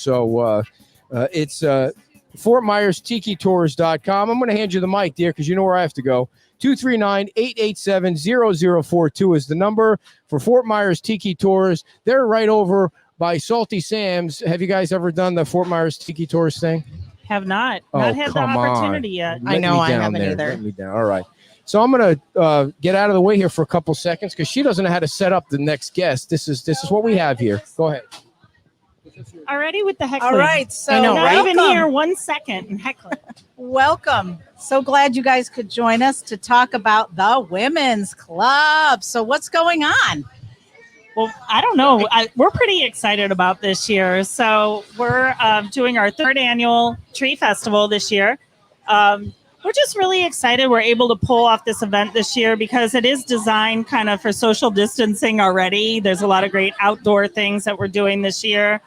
So it's FortMyersTikiTours.com. I'm going to hand you the mic, dear, because you know where I have to go. 239-887-0042 is the number for Fort Myers Tiki Tours. They're right over by Salty Sam's. Have you guys ever done the Fort Myers Tiki Tours thing? Have not had the opportunity yet. I know I haven't either. Let me down. All right. So I'm going to get out of the way here for a couple seconds because she doesn't know how to set up the next guest. This is what we have here. Go ahead. Already with the heckling. All right, so I know, not welcome. even here 1 second and heckling. Welcome. So glad you guys could join us to talk about the Women's Club. So what's going on? Well, I don't know. We're pretty excited about this year. So we're doing our 3rd annual Tree Festival this year. We're just really excited we're able to pull off this event this year because it is designed kind of for social distancing already. There's a lot of great outdoor things that we're doing this year.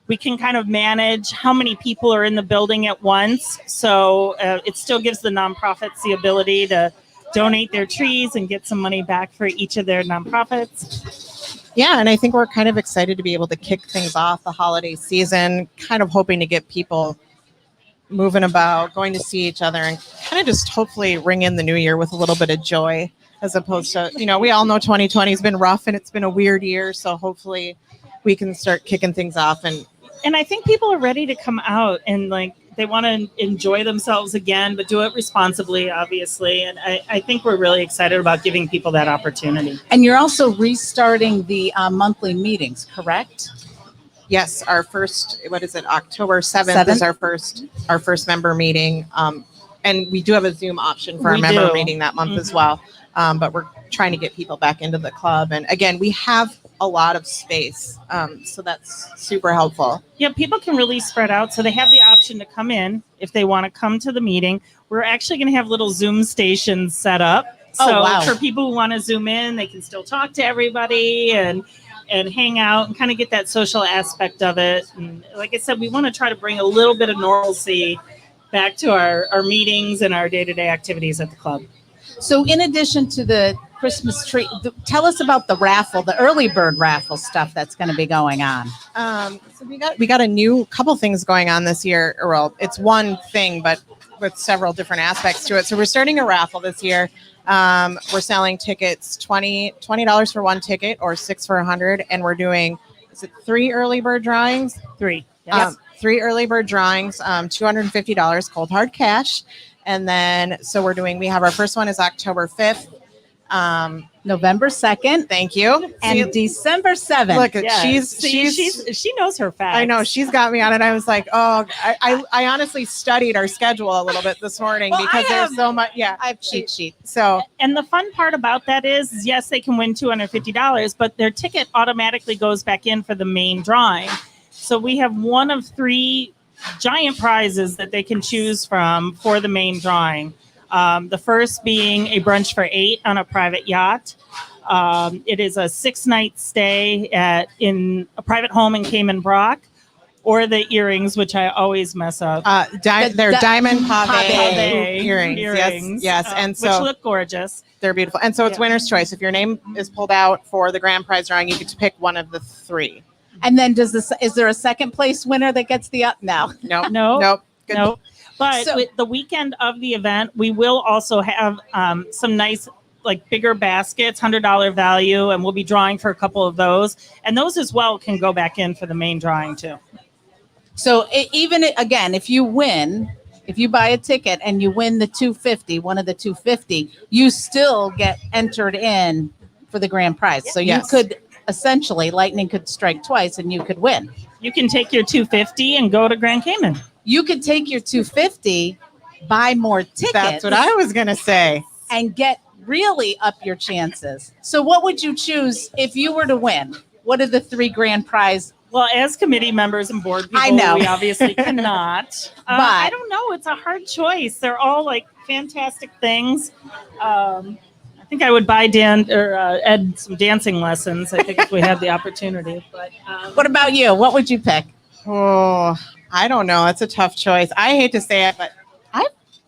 We can kind of manage how many people are in the building at once. So it still gives the nonprofits the ability to donate their trees and get some money back for each of their nonprofits. Yeah, and I think we're kind of excited to be able to kick things off the holiday season, kind of hoping to get people moving about, going to see each other, and kind of just hopefully ring in the new year with a little bit of joy, as opposed to, we all know 2020 has been rough and it's been a weird year. So hopefully we can start kicking things off. And I think people are ready to come out and they want to enjoy themselves again, but do it responsibly, obviously. And I think we're really excited about giving people that opportunity. And you're also restarting the monthly meetings, correct? Yes, our first, October 7th is our first member meeting. And we do have a Zoom option for our member meeting that month as well. But we're trying to get people back into the club. And again, we have a lot of space. So that's super helpful. Yeah, people can really spread out. So they have the option to come in if they want to come to the meeting. We're actually going to have little Zoom stations set up. So for people who want to Zoom in, they can still talk to everybody and hang out and kind of get that social aspect of it. And like I said, we want to try to bring a little bit of normalcy back to our meetings and our day-to-day activities at the club. So in addition to the Christmas tree, tell us about the raffle, the early bird raffle stuff that's going to be going on. So we got a new couple things going on this year. Well, it's one thing, but with several different aspects to it. So we're starting a raffle this year. We're selling tickets, $20 for one ticket or $6 for 100. And we're doing, 3 early bird drawings? 3. Yes. 3 early bird drawings, $250 cold hard cash. And then, we have our first one is October 5th. November 2nd. Thank you. And December 7th. Look, she knows her facts. I know, she's got me on it. I was like, I honestly studied our schedule a little bit this morning because there's so much. Yeah, I have cheat sheet. So, and the fun part about that is, yes, they can win $250, but their ticket automatically goes back in for the main drawing. So we have one of 3 giant prizes that they can choose from for the main drawing. The first being a brunch for 8 on a private yacht. It is a 6-night stay in a private home in Cayman Brac, or the earrings, which I always mess up. They're diamond pave earrings. Yes. And so which look gorgeous. They're beautiful. And so it's winner's choice. If your name is pulled out for the grand prize drawing, you get to pick one of the 3. And then is there a second place winner that gets the up now? Nope. Good. Nope. But with the weekend of the event, we will also have some nice, bigger baskets, $100 value, and we'll be drawing for a couple of those. And those as well can go back in for the main drawing too. So if you win, if you buy a ticket and you win the 250, one of the 250, you still get entered in for the grand prize. So you could essentially, lightning could strike twice and you could win. You can take your 250 and go to Grand Cayman. You could take your 250, buy more tickets. That's what I was going to say. And get really up your chances. So what would you choose if you were to win? What are the 3 grand prize? Well, as committee members and board people, I know. we obviously cannot. But I don't know. It's a hard choice. They're all fantastic things. I think I would buy Ed some dancing lessons. I think if we had the opportunity. But what about you? What would you pick? Oh, I don't know. That's a tough choice. I hate to say it, but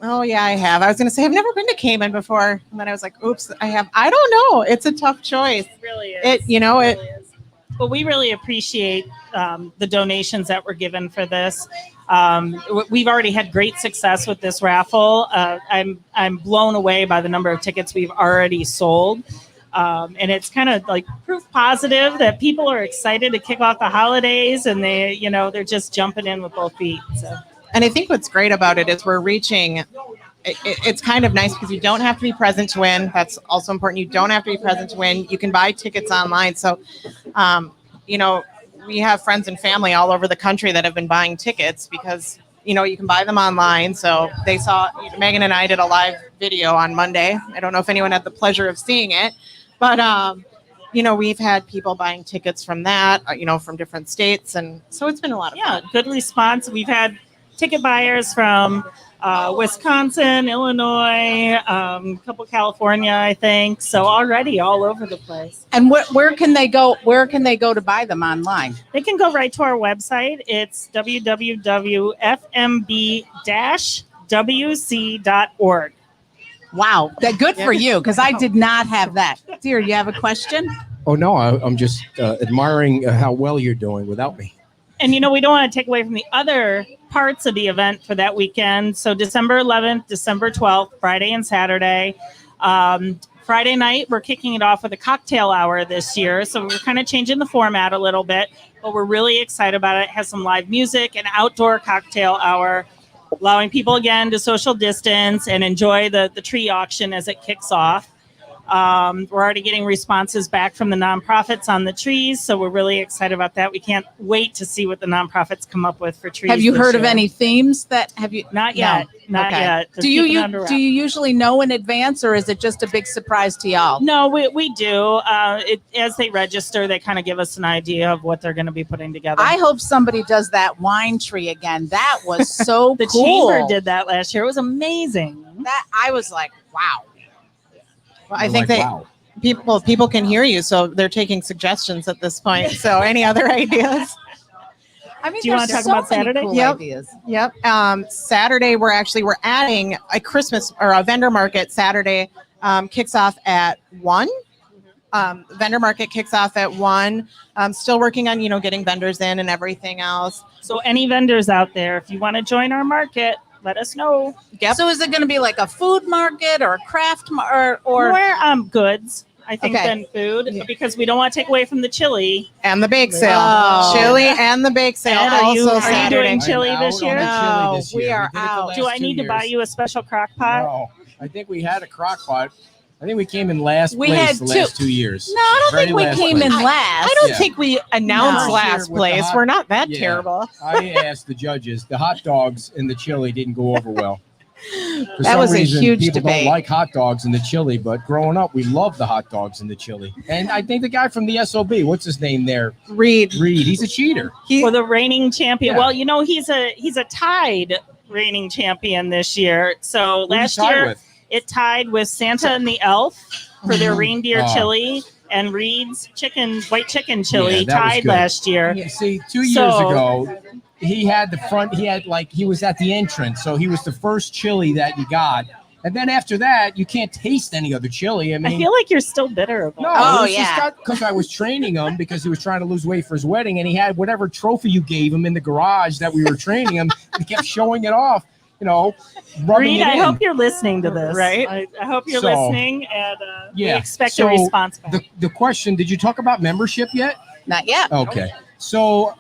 I have. I was going to say I've never been to Cayman before, and then I was like, oops, I have. I don't know. It's a tough choice. It really is. It really is. but we really appreciate the donations that were given for this. We've already had great success with this raffle. I'm blown away by the number of tickets we've already sold. And it's kind of like proof positive that people are excited to kick off the holidays, and they're just jumping in with both feet. So. And I think what's great about it is we're reaching. It's kind of nice because you don't have to be present to win. That's also important. You don't have to be present to win. You can buy tickets online. So, we have friends and family all over the country that have been buying tickets because, you can buy them online. So they saw, Megan and I did a live video on Monday. I don't know if anyone had the pleasure of seeing it, but, we've had people buying tickets from that, from different states. And so it's been a lot of fun. Good response. We've had ticket buyers from Wisconsin, Illinois, a couple California, I think. So already all over the place. And where can they go? Where can they go to buy them online? They can go right to our website. It's www.fmb-wc.org. Wow, good for you, because I did not have that. Dear, you have a question? Oh no, I'm just admiring how well you're doing without me. And we don't want to take away from the other parts of the event for that weekend. So December 11th, December 12th, Friday and Saturday. Friday night, we're kicking it off with a cocktail hour this year. So we're kind of changing the format a little bit, but we're really excited about it. It has some live music, an outdoor cocktail hour, allowing people again to social distance and enjoy the tree auction as it kicks off. We're already getting responses back from the nonprofits on the trees, so we're really excited about that. We can't wait to see what the nonprofits come up with for trees. Have you heard of year. any themes that have you? Not yet. No. Not yet. Just Do you keeping it under do you usually know in advance, or is it just a big surprise to y'all? No, we do. As they register, they kind of give us an idea of what they're going to be putting together. I hope somebody does that wine tree again. That was so the cool. chamber did that last year. It was amazing. That I was like, wow. Well, I think people can hear you, so they're taking suggestions at this point. So any other ideas? I mean, Do you want to talk about Saturday? Cool Yep. ideas. Yep. Saturday, we're adding a Christmas or a vendor market. Saturday kicks off at 1. Vendor market kicks off at 1. Still working on, getting vendors in and everything else. So any vendors out there, if you want to join our market, let us know. Yep. So is it going to be like a food market or a craft or More goods, I think, Okay. than food, Yeah. because we don't want to take away from the chili. And the bake sale. Oh. Chili and the bake sale. Ed, are you Saturday. doing chili I'm this out on year? the chili No, this we year. are did it the out. last Do I 2 need to buy years. you a special crock pot? No, I think we had a crock pot. I think we came in last We place had the two. last 2 years. No, I don't Very think we last came in place. last. I don't Yeah. think we announced No. last Here with the place. hot- We're not that Yeah. terrible. I asked the judges. The hot dogs and the chili didn't go over well. For That some was a reason, huge people debate. don't like hot dogs and the chili, but growing up, we loved the hot dogs and the chili. And I think the guy from the SOB, what's his name there? Reed. Reed. He's a cheater. For the reigning champion. Yeah. Well, he's a tied reigning champion this year. So Who'd he last tie year with? it tied with Santa and the Elf for their reindeer Oh. chili, and Reed's white chicken chili Yeah, that was tied good. last year. You see, 2 years So- ago, he had the front. He was at the entrance, so he was the first chili that you got. And then after that, you can't taste any other chili. I I mean, feel like you're still bitter about no, it. Oh, yeah, because I was training him because he was trying to lose weight for his wedding, and he had whatever trophy you gave him in the garage that we were training him. He kept showing it off, rubbing Reed, it I in. hope you're listening to this. Right. I hope you're So, listening, and we yeah, expect so a response back. the question: did you talk about membership yet? Not yet. Okay, so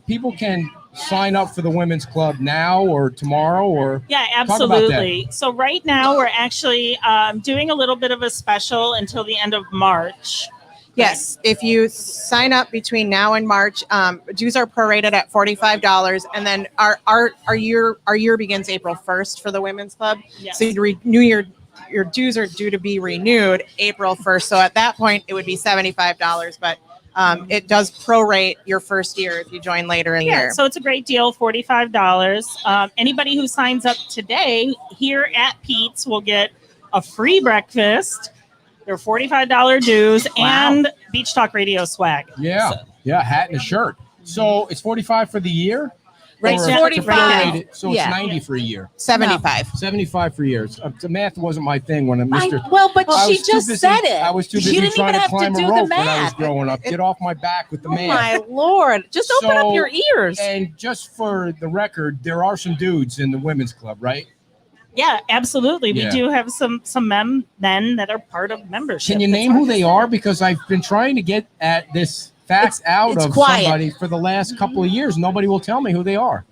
people can sign up for the women's club now or tomorrow or Yeah, Talk about that. absolutely. So right now we're actually doing a little bit of a special until the end of March. Yes, if you sign up between now and March, dues are prorated at $45, and then our year begins April 1st for the women's club. Yes. So you renew your dues are due to be renewed April 1st. So at that point, it would be $75, but it does prorate your first year if you join later in the Yeah, year. so it's a great deal, $45. Anybody who signs up today here at Pete's will get a free breakfast, their $45 dues, Wow. and Beach Talk Radio swag. yeah, So- hat and a shirt. So it's 45 for the year. Right, Or it's 45. prorated, so Yeah. it's 90 for a year. 75. 75 for years. The math wasn't my thing when Mr. But I she was too just busy- said it. I was too busy You didn't trying even to have climb to a do the rope when I was math. growing up. Get off my back with the Oh man. my Lord. Just open So- up your ears. And just for the record, there are some dudes in the women's club, right? Yeah, absolutely. Yeah. We do have some men that are part of membership. Can you It's name hard who to they say. are? Because I've been trying to get at this fact out it's of quiet. somebody for the last couple of years. Nobody will tell me who they are.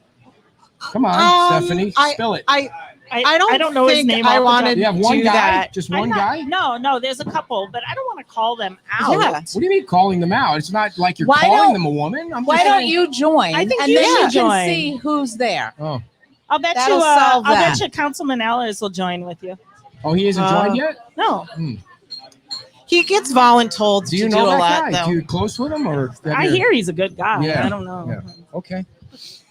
Come on, Stephanie, spill it. I I don't know his think name. I off the top. wanted Do you have one do guy? that. Just I'm one not- guy? No, there's a couple, but I don't want to call them out. Yeah. What do you mean calling them out? It's not like you're Why calling don't- them a woman. I'm Why just don't saying- you join? I think and you then you should can join. see who's there. Oh, I'll bet That'll you. solve I'll that. bet you Councilman Ellis will join with you. oh, he isn't joined yet. No, He gets voluntold Do you to know do a that lot, guy? though. Do you close with him or? I hear he's a good guy. Yeah. I don't know. Yeah. Okay.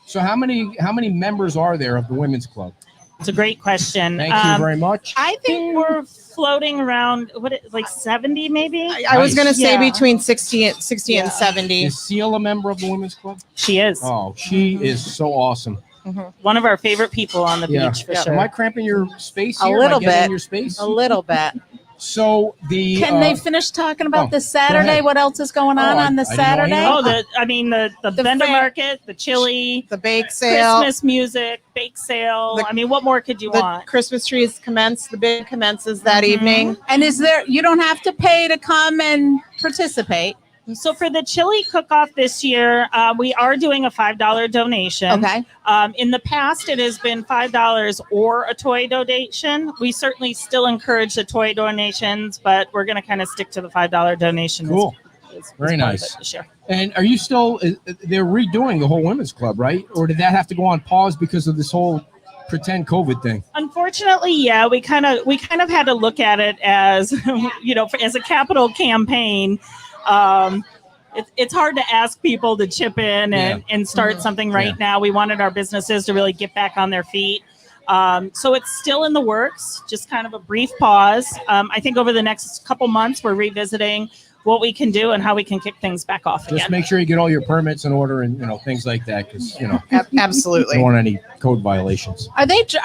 So how many members are there of the women's club? It's a great question. Thank you very much. I think we're floating around like 70 maybe. I was Nice. going to say Yeah. between 60 and Yeah. 70. Is Seal a member of the women's club? She is Oh, she is so awesome. one of our favorite people on the Yeah. beach for Am sure. I cramping your space A here? little Am I getting bit. in your space? A little bit. So the Can they finish talking about oh, the Saturday? ahead. What else is going on Oh, on the I didn't know any Saturday? of the The vendor fair- market, the chili, The bake sale. Christmas music, bake sale. The- what more could you The want? Christmas trees commence. The big commences that Mhm. evening. And is there? You don't have to pay to come and participate. So for the chili cook-off this year, we are doing a $5 donation. Okay. In the past, it has been $5 or a toy donation. We certainly still encourage the toy donations, but we're going to kind of stick to the $5 donation. Cool. as Very part of nice. it this year. And are you still? They're redoing the whole women's club, right? Or did that have to go on pause because of this whole pretend COVID thing? Unfortunately, yeah, we kind of had to look at it as as a capital campaign. It's hard to ask people to chip in and start something right now. We wanted our businesses to really get back on their feet. So it's still in the works, just kind of a brief pause. I think over the next couple months, we're revisiting what we can do and how we can kick things back off Just again. make sure you get all your permits in order and things like that, because Absolutely. don't want any code violations. Are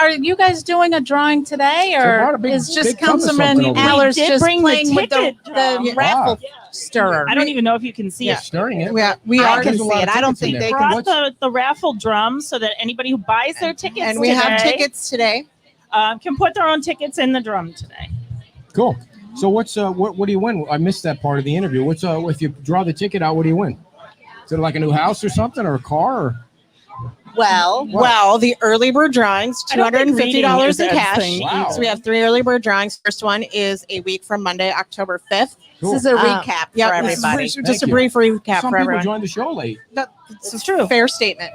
you guys doing a drawing today, So or brought a big- is just big tub of Councilman something over there. Allers We did just bring the playing with the ticket drum. raffle Wow. stirrer? I don't even know if you can see Yeah. it. Stirring it. We I are. can There's a lot see of it. I don't tickets in think there. they can. Brought the raffle drum so that anybody who buys their tickets And we have today, tickets today. can put their own tickets in the drum today. Cool. So what's what do you win? I missed that part of the interview. What's if you draw the ticket out, what do you win? Is it like a new house or something, or a car? Or? Well, What? Well, the early bird drawings, I don't think $250 in reading is cash. a thing Wow. So we have 3 early bird drawings. First one is a week from Monday, October 5th. Cool. this is a recap Yep, for this is everybody. just Thank a you. brief recap Some for people everyone. joined the show late. It's true. Fair statement.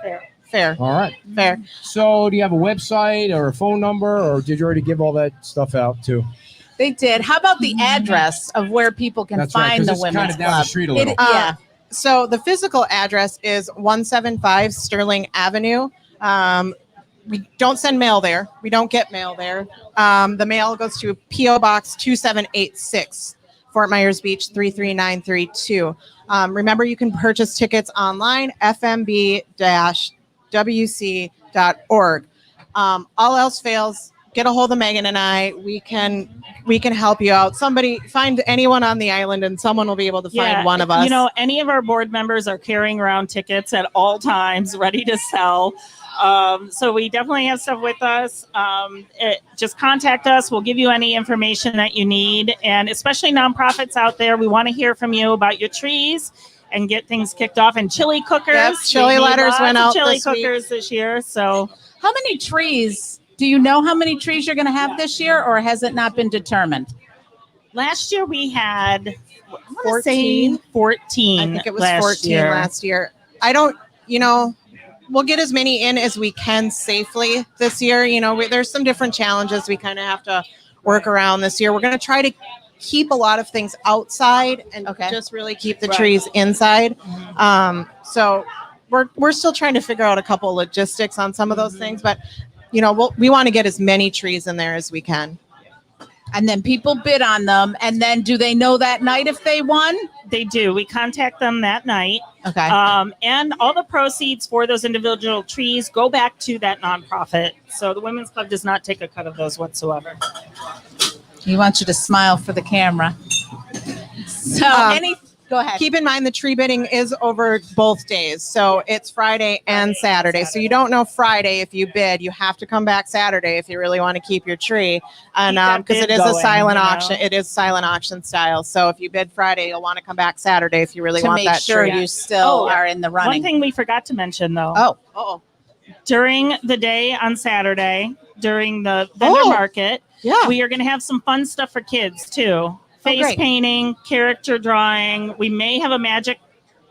Fair. All right. Fair. So do you have a website or a phone number, or did you already give all that stuff out too? They did. How about the address of where people can That's right, find 'cause the it's kind women's of down the club? street a It- little. yeah. So the physical address is 175 Sterling Avenue. We don't send mail there. We don't get mail there. The mail goes to P.O. Box 2786, Fort Myers Beach 33932. Remember, you can purchase tickets online, fmb-wc.org. All else fails, get a hold of Megan and I. We can help you out. Somebody find anyone on the island, and someone will be able to find one of us. Any of our board members are carrying around tickets at all times, ready to sell. So we definitely have stuff with us. Just contact us. We'll give you any information that you need. And especially nonprofits out there, we want to hear from you about your trees and get things kicked off. And chili cookers. Yep, chili We need letters lots went of out chili this week. cookers this year. So How many trees? Do you know how many trees you're going to have this year, or has it not been determined? last year we had, I want to 14. say 14. I think it was last 14 year. last year. We'll get as many in as we can safely this year. There's some different challenges we kind of have to work around this year. We're going to try to keep a lot of things outside and Okay. just really keep the Right. trees inside. So we're still trying to figure out a couple logistics on some of those things, but we want to get as many trees in there as we can. And then people bid on them. And then do they know that night if they won? They do. We contact them that night. Okay. And all the proceeds for those individual trees go back to that nonprofit. So the Women's Club does not take a cut of those whatsoever. He wants you to smile for the camera. So go ahead. Keep in mind the tree bidding is over both days. So it's Friday and Saturday. So you don't know Friday if you bid. You have to come back Saturday if you really want to keep your tree. And because it is a silent auction. It is silent auction style. So if you bid Friday, you'll want to come back Saturday if you really to want make that sure tree. you still are in the One running. thing we forgot to mention, though. During the day on Saturday, during the vendor market, we are going to have some fun stuff for kids, too. Face painting, character drawing. We may have a magic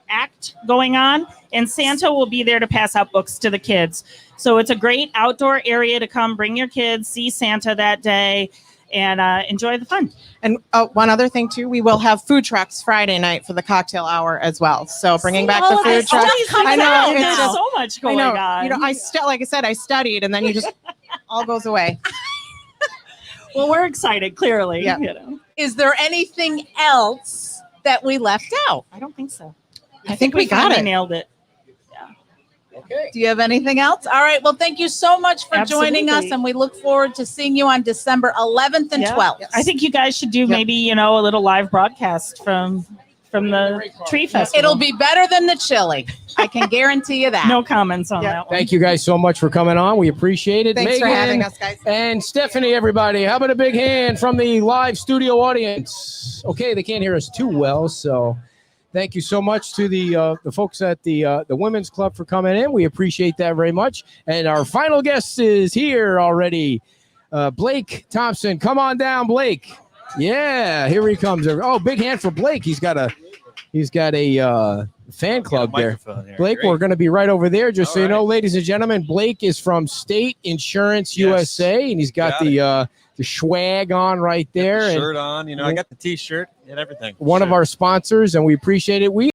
act going on, and Santa will be there to pass out books to the kids. So it's a great outdoor area to come bring your kids, see Santa that day, and enjoy the fun. And one other thing, too, we will have food trucks Friday night for the cocktail hour as well. So bringing back the food trucks. I know. It's There's just- so much going on. You know, like I said, I studied, and then you just all goes away. Well, we're excited, clearly. Yeah. You know. Is there anything else that we left out? I don't think so. I think we got finally it. nailed it. Okay. Do you have anything else? All right. Well, thank you so much for joining us, Absolutely. and we look forward to seeing you on December 11th and 12th. I think you guys should do maybe, a little live broadcast from the tree festival. It'll be better than the chili. I can guarantee you that. No comments on that one. Thank you guys so much for coming on. We appreciate it. Thanks for Megan having us, guys. And Stephanie, everybody. How about a big hand from the live studio audience? Okay, they can't hear us too well, so thank you so much to the folks at the Women's Club for coming in. We appreciate that very much. And our final guest is here already, Blake Thompson. Come on down, Blake. Yeah, here he comes. Oh, big hand for Blake. He's got a fan club there. Blake, we're going to be right over there. Just so you know, ladies and gentlemen, Blake is from State Insurance USA, and he's got the swag on right there. Shirt on, I got the T-shirt and everything. One of our sponsors, and we appreciate it. We